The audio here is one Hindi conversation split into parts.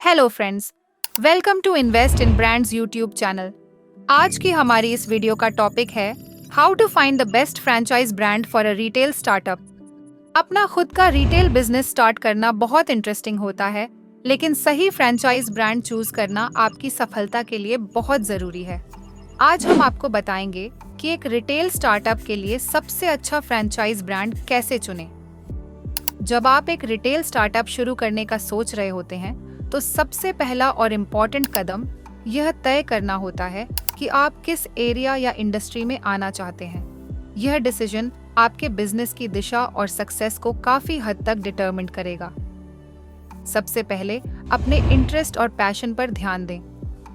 Hello friends, welcome to invest in brands YouTube channel. आज की हमारी इस वीडियो का टॉपिक है how to find the best franchise brand for a retail startup. अपना खुद का रिटेल बिजनेस स्टार्ट करना बहुत इंटरेस्टिंग होता है, लेकिन सही फ्रेंचाइज ब्रांड चूज करना आपकी सफलता के लिए बहुत जरूरी है। आज हम आपको बताएंगे कि एक रिटेल स्टार्टअप के लिए सबसे अच्छा फ्रेंचाइज ब्रांड कैसे चुनें। जब आप एक रिटेल स्टार्टअप शुरू करने का सोच रहे होते हैं, तो सबसे पहला और इम्पॉर्टेंट कदम यह तय करना होता है कि आप किस एरिया या इंडस्ट्री में आना चाहते हैं। यह डिसीजन आपके बिजनेस की दिशा और सक्सेस को काफी हद तक डिटरमिन करेगा। सबसे पहले अपने इंटरेस्ट और पैशन पर ध्यान दें।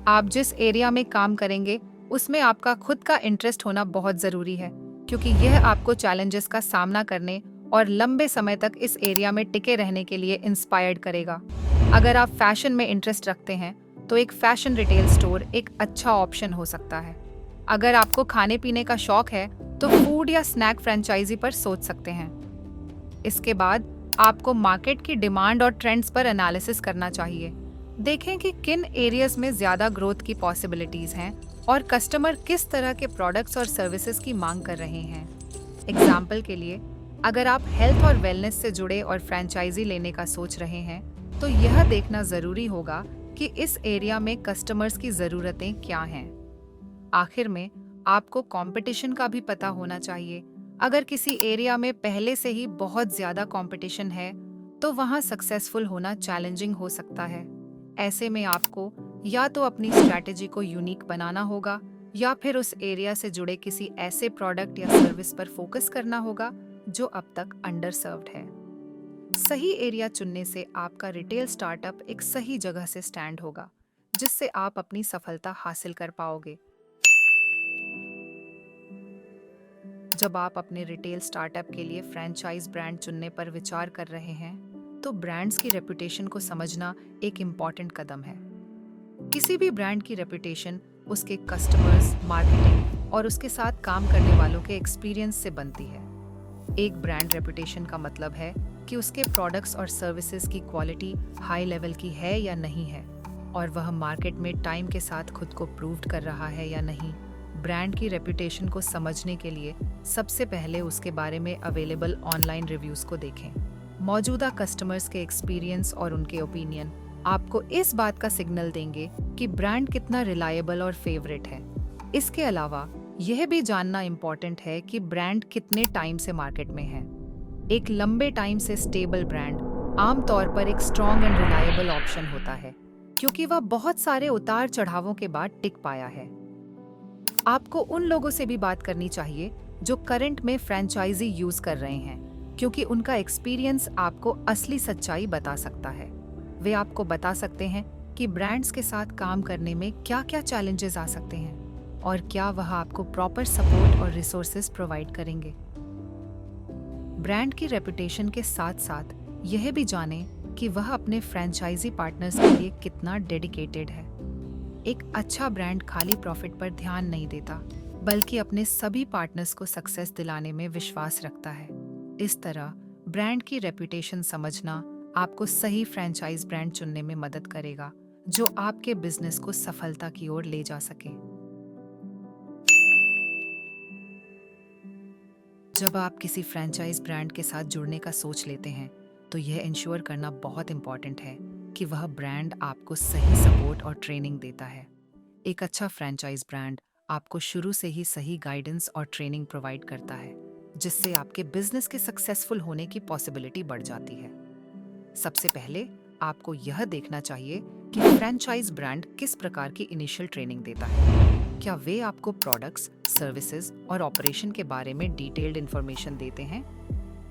आप जिस एरिया में काम करेंगे उसमें आपका खुद का इंटरेस्ट होना बहुत जरूरी है, क्योंकि यह आपको चैलेंजेस का सामना करने और लंबे समय तक इस एरिया में टिके रहने के लिए इंस्पायर्ड करेगा। अगर आप फैशन में इंटरेस्ट रखते हैं तो एक फैशन रिटेल स्टोर एक अच्छा ऑप्शन हो सकता है। अगर आपको खाने पीने का शौक है तो फूड या स्नैक फ्रेंचाइजी पर सोच सकते हैं। इसके बाद आपको मार्केट की डिमांड और ट्रेंड्स पर एनालिसिस करना चाहिए। देखें कि किन एरियाज में ज्यादा ग्रोथ की पॉसिबिलिटीज हैं और कस्टमर किस तरह के प्रोडक्ट्स और सर्विसेज की मांग कर रहे हैं। एग्जाम्पल के लिए, अगर आप हेल्थ और वेलनेस से जुड़े और फ्रेंचाइजी लेने का सोच रहे हैं, तो यह देखना जरूरी होगा कि इस एरिया में कस्टमर्स की जरूरतें क्या हैं। आखिर में, आपको कंपटीशन का भी पता होना चाहिए। अगर किसी एरिया में पहले से ही बहुत ज्यादा कंपटीशन है, तो वहां सक्सेसफुल होना चैलेंजिंग हो सकता है। ऐसे में आपको या तो अपनी स्ट्रैटेजी को यूनिक बनाना होगा, या फिर उस एरिया से जुड़े किसी ऐसे प्रोडक्ट या सर्विस पर फोकस करना होगा जो अब तक अंडर सर्व्ड है। सही एरिया चुनने से आपका रिटेल स्टार्टअप एक सही जगह से स्टैंड होगा, जिससे आप अपनी सफलता हासिल कर पाओगे। जब आप अपने रिटेल स्टार्टअप के लिए फ्रेंचाइज ब्रांड चुनने पर विचार कर रहे हैं, तो ब्रांड्स की रेपुटेशन को समझना एक इम्पॉर्टेंट कदम है। किसी भी ब्रांड की रेपुटेशन उसके कस्टमर्स, मार्केटिंग और उसके साथ काम करने वालों के एक्सपीरियंस से बनती है। एक ब्रांड रेपुटेशन का मतलब है कि उसके प्रोडक्ट्स और सर्विसेज की क्वालिटी हाई लेवल की है या नहीं है, और वह मार्केट में टाइम के साथ खुद को प्रूव कर रहा है या नहीं। ब्रांड की रेपुटेशन को समझने के लिए सबसे पहले उसके बारे में अवेलेबल ऑनलाइन रिव्यूज को देखें। मौजूदा कस्टमर्स के एक्सपीरियंस और उनके ओपिनियन आपको इस बात का सिग्नल देंगे कि ब्रांड कितना रिलायबल और फेवरेट है। इसके अलावा यह भी जानना इम्पोर्टेंट है कि ब्रांड कितने टाइम से मार्केट में है। एक लंबे टाइम से स्टेबल ब्रांड आमतौर पर एक स्ट्रॉन्ग एंड रिलायबल ऑप्शन होता है, क्योंकि वह बहुत सारे उतार चढ़ावों के बाद टिक पाया है। आपको उन लोगों से भी बात करनी चाहिए जो करंट में फ्रेंचाइजी यूज कर रहे हैं, क्योंकि उनका एक्सपीरियंस आपको असली सच्चाई बता सकता है। वे आपको बता सकते हैं कि ब्रांड्स के साथ काम करने में क्या क्या चैलेंजेस आ सकते हैं, और क्या वह आपको प्रॉपर सपोर्ट और रिसोर्सेज प्रोवाइड करेंगे। ब्रांड की रेपुटेशन के साथ साथ यह भी जानें कि वह अपने फ्रेंचाइजी पार्टनर्स के लिए कितना डेडिकेटेड है। एक अच्छा ब्रांड खाली प्रॉफिट पर ध्यान नहीं देता, बल्कि अपने सभी पार्टनर्स को सक्सेस दिलाने में विश्वास रखता है। इस तरह ब्रांड की रेपुटेशन समझना आपको सही फ्रेंचाइज ब्रांड चुनने में मदद करेगा, जो आपके बिजनेस को सफलता की ओर ले जा सके। जब आप किसी फ्रेंचाइज ब्रांड के साथ जुड़ने का सोच लेते हैं, तो यह इंश्योर करना बहुत इंपॉर्टेंट है कि वह ब्रांड आपको सही सपोर्ट और ट्रेनिंग देता है। एक अच्छा फ्रेंचाइज ब्रांड आपको शुरू से ही सही गाइडेंस और ट्रेनिंग प्रोवाइड करता है, जिससे आपके बिजनेस के सक्सेसफुल होने की पॉसिबिलिटी बढ़ जाती है। सबसे पहले आपको यह देखना चाहिए कि फ्रेंचाइज ब्रांड किस प्रकार की इनिशियल ट्रेनिंग देता है। क्या वे आपको प्रोडक्ट्स, सर्विसेज और ऑपरेशन के बारे में डिटेल्ड इंफॉर्मेशन देते हैं?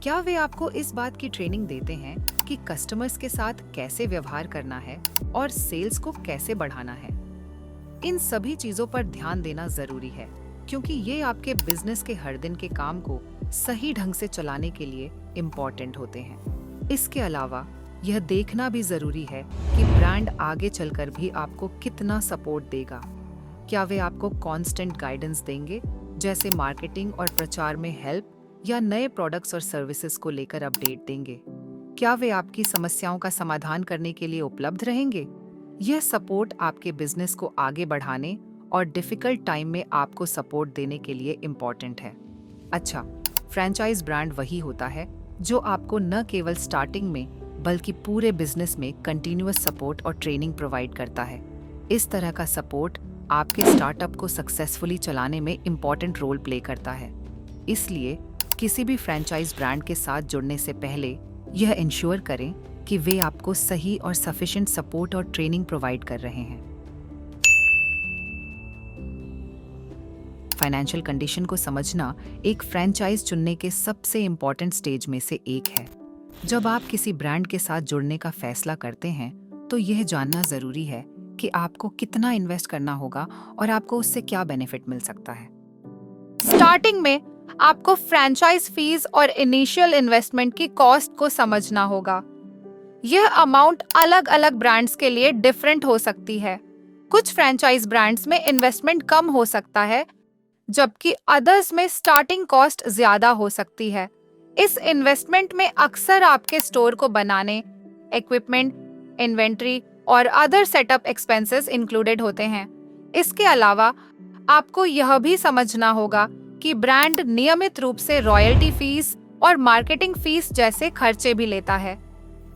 क्या वे आपको इस बात की ट्रेनिंग देते हैं कि कस्टमर्स के साथ कैसे व्यवहार करना है और सेल्स को कैसे बढ़ाना है? इन सभी चीजों पर ध्यान देना जरूरी है, क्योंकि ये आपके बिजनेस के हर दिन के काम को सही ढंग से चलाने के लिए इम्पोर्टेंट होते हैं। इसके अलावा यह देखना भी जरूरी है कि ब्रांड आगे चलकर भी आपको कितना सपोर्ट देगा। क्या वे आपको कांस्टेंट गाइडेंस देंगे, जैसे मार्केटिंग और प्रचार में हेल्प, या नए प्रोडक्ट्स और सर्विसेज को लेकर अपडेट देंगे? क्या वे आपकी समस्याओं का समाधान करने के लिए उपलब्ध रहेंगे, यह सपोर्ट आपके बिजनेस को आगे बढ़ाने और डिफिकल्ट टाइम में आपको सपोर्ट देने के लिए इम्पोर्टेंट है। अच्छा, फ्रेंचाइज ब्रांड वही होता है जो आपको न केवल स्टार्टिंग में बल्कि पूरे बिजनेस में कंटिन्यूअस सपोर्ट और ट्रेनिंग प्रोवाइड करता है। इस तरह का सपोर्ट आपके स्टार्टअप को सक्सेसफुली चलाने में इम्पॉर्टेंट रोल प्ले करता है। इसलिए किसी भी फ्रेंचाइज ब्रांड के साथ जुड़ने से पहले यह इंश्योर करें कि वे आपको सही और सफिशिएंट सपोर्ट और ट्रेनिंग प्रोवाइड कर रहे हैं। फाइनेंशियल कंडीशन को समझना एक फ्रेंचाइज चुनने के सबसे इम्पॉर्टेंट स्टेज में से एक है। जब आप किसी ब्रांड के साथ जुड़ने का फैसला करते हैं तो यह जानना जरूरी है कि आपको कितना इन्वेस्ट करना होगा और आपको उससे क्या बेनिफिट मिल सकता है। स्टार्टिंग में आपको फ्रेंचाइज फीस और इनिशियल इन्वेस्टमेंट की कॉस्ट को समझना होगा। यह अमाउंट अलग अलग ब्रांड्स के लिए डिफरेंट हो सकती है। कुछ फ्रेंचाइज ब्रांड्स में इन्वेस्टमेंट कम हो सकता है, जबकि अदर्स में स्टार्टिंग कॉस्ट ज्यादा हो सकती है। इस इन्वेस्टमेंट में अक्सर आपके स्टोर को बनाने, इक्विपमेंट, इन्वेंट्री और अदर सेटअप एक्सपेंसेस इंक्लूडेड होते हैं। इसके अलावा आपको यह भी समझना होगा कि ब्रांड नियमित रूप से रॉयल्टी फीस और मार्केटिंग फीस जैसे खर्चे भी लेता है।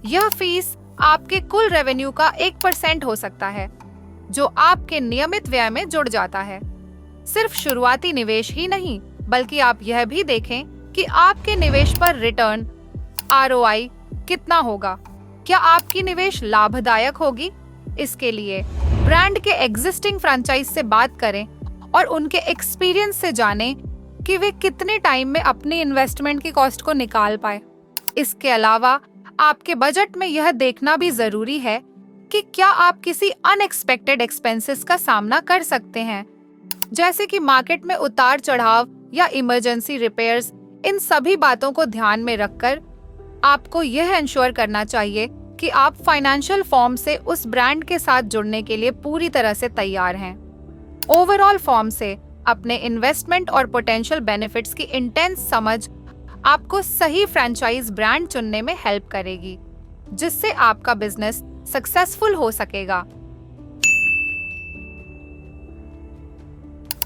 यह फीस आपके कुल रेवेन्यू का 1% हो सकता है, जो आपके नियमित व्यय में जुड़ जाता है। सिर्फ शुरुआती निवेश ही नहीं, बल्कि आप यह भी देखें कि आपके निवेश पर रिटर्न ROI कितना होगा। क्या आपकी निवेश लाभदायक होगी? इसके लिए ब्रांड के एग्जिस्टिंग फ्रेंचाइज से बात करें और उनके एक्सपीरियंस से जानें कि वे कितने टाइम में अपनी इन्वेस्टमेंट की कॉस्ट को निकाल पाए। इसके अलावा आपके बजट में यह देखना भी जरूरी है कि क्या आप किसी अनएक्सपेक्टेड एक्सपेंसेस का सामना कर सकते हैं, जैसे कि मार्केट में उतार चढ़ाव या इमरजेंसी रिपेयर्स। इन सभी बातों को ध्यान में रखकर आपको यह इंश्योर करना चाहिए कि आप फाइनेंशियल फॉर्म से उस ब्रांड के साथ जुड़ने के लिए पूरी तरह से तैयार हैं। ओवरऑल फॉर्म से अपने इन्वेस्टमेंट और पोटेंशियल बेनिफिट्स की इंटेंस समझ आपको सही फ्रेंचाइज ब्रांड चुनने में हेल्प करेगी, जिससे आपका बिजनेस सक्सेसफुल हो सकेगा।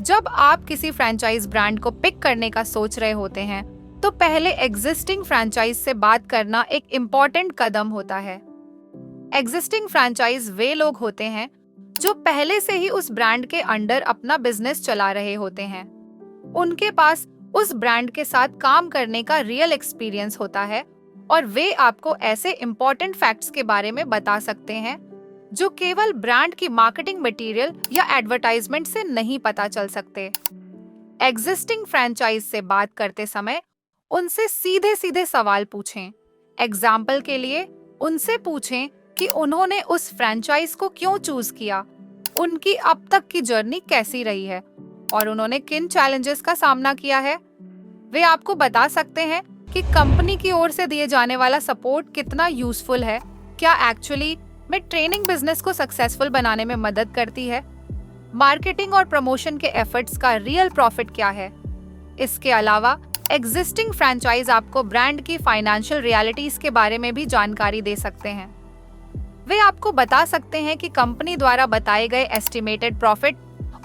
जब आप किसी फ्रेंचाइज ब्रांड को पिक करने का सोच रहे होते हैं, तो पहले एग्जिस्टिंग फ्रेंचाइज से बात करना एक इम्पॉर्टेंट कदम होता है। एग्जिस्टिंग फ्रेंचाइज वे लोग होते हैं जो पहले से ही उस ब्रांड के अंडर अपना बिजनेस चला रहे होते हैं। उनके पास उस ब्रांड के साथ काम करने का रियल एक्सपीरियंस होता है और वे आपको ऐसे इम्पोर्टेंट फैक्ट्स के बारे में बता सकते हैं जो केवल ब्रांड की मार्केटिंग मटेरियल या एडवर्टाइजमेंट से नहीं पता चल सकते। एग्जिस्टिंग फ्रेंचाइज से बात करते समय उनसे सीधे सीधे सवाल पूछें। एग्जाम्पल के लिए उनसे पूछें कि उन्होंने उस फ्रेंचाइज को क्यों चूज किया, उनकी अब तक की जर्नी कैसी रही है और उन्होंने किन चैलेंजेस का सामना किया है। वे आपको बता सकते हैं कि कंपनी की ओर से दिए जाने वाला सपोर्ट कितना यूजफुल है, क्या एक्चुअली में ट्रेनिंग बिजनेस को सक्सेसफुल बनाने में मदद करती है, मार्केटिंग और प्रमोशन के एफर्ट्स का रियल प्रॉफिट क्या है। इसके अलावा एग्जिस्टिंग फ्रेंचाइज आपको ब्रांड की फाइनेंशियल रियलिटीज के बारे में भी जानकारी दे सकते हैं। वे आपको बता सकते हैं कि कंपनी द्वारा बताए गए एस्टिमेटेड प्रॉफिट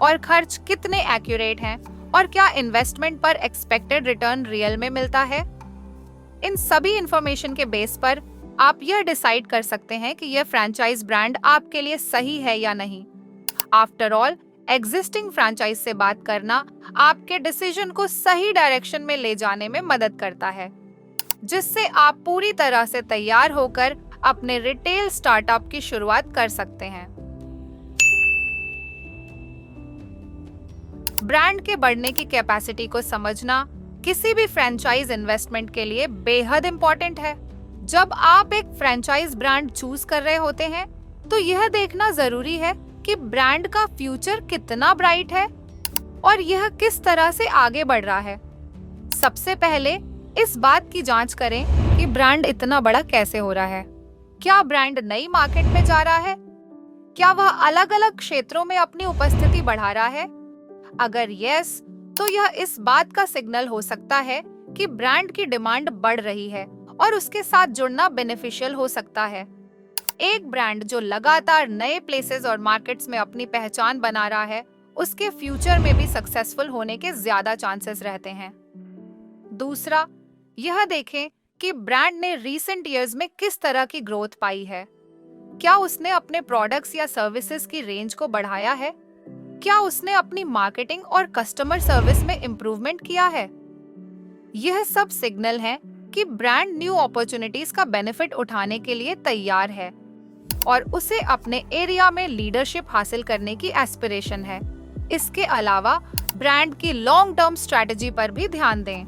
और खर्च कितने एक्यूरेट हैं और क्या इन्वेस्टमेंट पर एक्सपेक्टेड रिटर्न रियल में मिलता है। इन सभी इंफॉर्मेशन के बेस पर आप यह डिसाइड कर सकते हैं कि यह फ्रेंचाइज ब्रांड आपके लिए सही है या नहीं। आफ्टर ऑल, एग्जिस्टिंग फ्रेंचाइज से बात करना आपके डिसीजन को सही डायरेक्शन में ले जाने में मदद करता है, जिससे आप पूरी तरह से तैयार होकर अपने रिटेल स्टार्टअप की शुरुआत कर सकते हैं। ब्रांड के बढ़ने की कैपेसिटी को समझना किसी भी फ्रेंचाइज इन्वेस्टमेंट के लिए बेहद इंपॉर्टेंट है। जब आप एक फ्रेंचाइज ब्रांड चूज कर रहे होते हैं, तो यह देखना जरूरी है कि ब्रांड का फ्यूचर कितना ब्राइट है और यह किस तरह से आगे बढ़ रहा है। सबसे पहले इस बात की जांच करें कि ब्रांड इतना बड़ा कैसे हो रहा है। क्या ब्रांड नई मार्केट में जा रहा है? क्या वह अलग अलग क्षेत्रों में अपनी उपस्थिति बढ़ा रहा है? अगर यस, तो यह इस बात का सिग्नल हो सकता है कि ब्रांड की डिमांड बढ़ रही है और उसके साथ जुड़ना बेनिफिशियल हो सकता है। एक ब्रांड जो लगातार नए प्लेसेस और मार्केट्स में अपनी पहचान बना रहा है, उसके फ्यूचर में भी सक्सेसफुल होने के ज्यादा चांसेस रहते हैं। दूसरा, यह देखें कि ब्रांड ने रीसेंट ईयर्स में किस तरह की ग्रोथ पाई है। क्या उसने अपने प्रोडक्ट्स या सर्विसेज की रेंज को बढ़ाया है? क्या उसने अपनी मार्केटिंग और कस्टमर सर्विस में इम्प्रूवमेंट किया है? यह सब सिग्नल है कि ब्रांड न्यू अपॉर्चुनिटीज का बेनिफिट उठाने के लिए तैयार है और उसे अपने एरिया में लीडरशिप हासिल करने की एस्पिरेशन है। इसके अलावा ब्रांड की लॉन्ग टर्म स्ट्रेटजी पर भी ध्यान दें।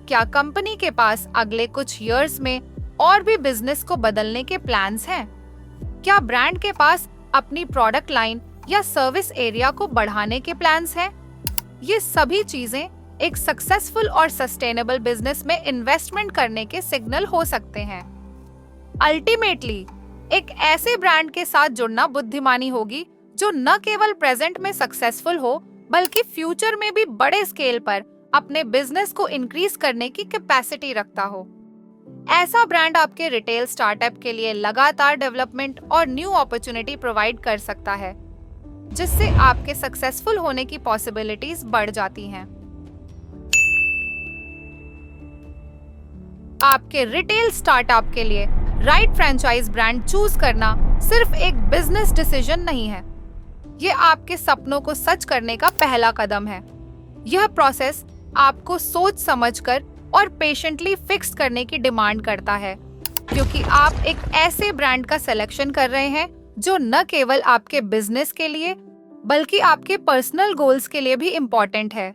क्या कंपनी के पास अगले कुछ इयर्स में और भी बिजनेस को बदलने के प्लान्स हैं? क्या ब्रांड के पास अपनी प्रोडक्ट लाइन या सर्विस एरिया को बढ़ाने के प्लान्स हैं? ये सभी चीजें एक सक्सेसफुल और सस्टेनेबल बिजनेस में इन्वेस्टमेंट करने के सिग्नल हो सकते हैं। अल्टीमेटली, एक ऐसे ब्रांड के साथ जुड़ना बुद्धिमानी होगी जो न केवल प्रेजेंट में सक्सेसफुल हो, बल्कि फ्यूचर में भी बड़े स्केल पर अपने बिजनेस को इंक्रीज करने की कैपेसिटी रखता हो। ऐसा ब्रांड आपके रिटेल स्टार्टअप के लिए लगातार डेवलपमेंट और न्यू अपॉर्चुनिटी प्रोवाइड कर सकता है, जिससे आपके सक्सेसफुल होने की पॉसिबिलिटीज बढ़ जाती हैं। आपके रिटेल स्टार्टअप के लिए राइट फ्रेंचाइज ब्रांड चूज करना सिर्फ एक बिजनेस डिसीजन नहीं है, ये आपके सपनों को सच करने का पहला कदम है। यह प्रोसेस आपको सोच समझकर और पेशेंटली फिक्स करने की डिमांड करता है, क्योंकि आप एक ऐसे ब्रांड का सिलेक्शन कर रहे हैं जो न केवल आपके बिजनेस के लिए बल्कि आपके पर्सनल गोल्स के लिए भी इम्पोर्टेंट है।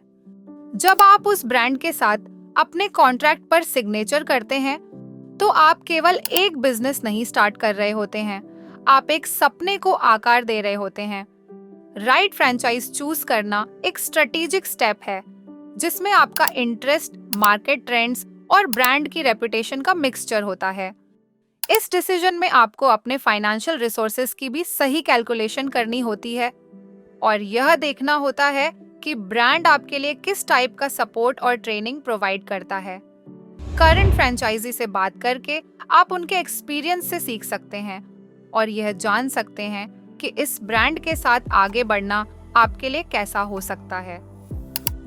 जब आप उस ब्रांड के साथ अपने कॉन्ट्रैक्ट पर सिग्नेचर करते हैं, तो आप केवल एक बिजनेस नहीं स्टार्ट कर रहे होते हैं, आप एक सपने को आकार दे रहे होते हैं। राइट फ्रेंचाइज चूज करना एक स्ट्रेटेजिक स्टेप है, जिसमें आपका इंटरेस्ट, मार्केट ट्रेंड्स और ब्रांड की रेपुटेशन का मिक्सचर होता है। इस डिसीजन में आपको अपने फाइनेंशियल रिसोर्सेज की भी सही कैलकुलेशन करनी होती है और यह देखना होता है कि ब्रांड आपके लिए किस टाइप का सपोर्ट और ट्रेनिंग प्रोवाइड करता है। करंट फ्रेंचाइजी से बात करके आप उनके एक्सपीरियंस से सीख सकते हैं और यह जान सकते हैं कि इस ब्रांड के साथ आगे बढ़ना आपके लिए कैसा हो सकता है।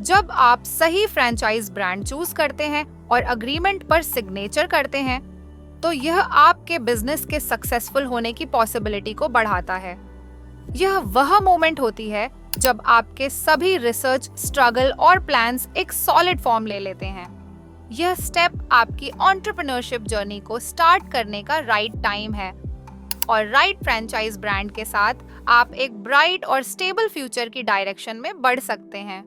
जब आप सही फ्रेंचाइज ब्रांड चूज करते हैं और अग्रीमेंट पर सिग्नेचर करते हैं, तो यह आपके बिजनेस के सक्सेसफुल होने की पॉसिबिलिटी को बढ़ाता है। यह वह मोमेंट होती है जब आपके सभी रिसर्च, स्ट्रगल और प्लान्स एक सॉलिड फॉर्म ले लेते हैं। यह स्टेप आपकी एंटरप्रेन्योरशिप जर्नी को स्टार्ट करने का राइट टाइम है और राइट फ्रेंचाइज ब्रांड के साथ आप एक ब्राइट और स्टेबल फ्यूचर की डायरेक्शन में बढ़ सकते हैं।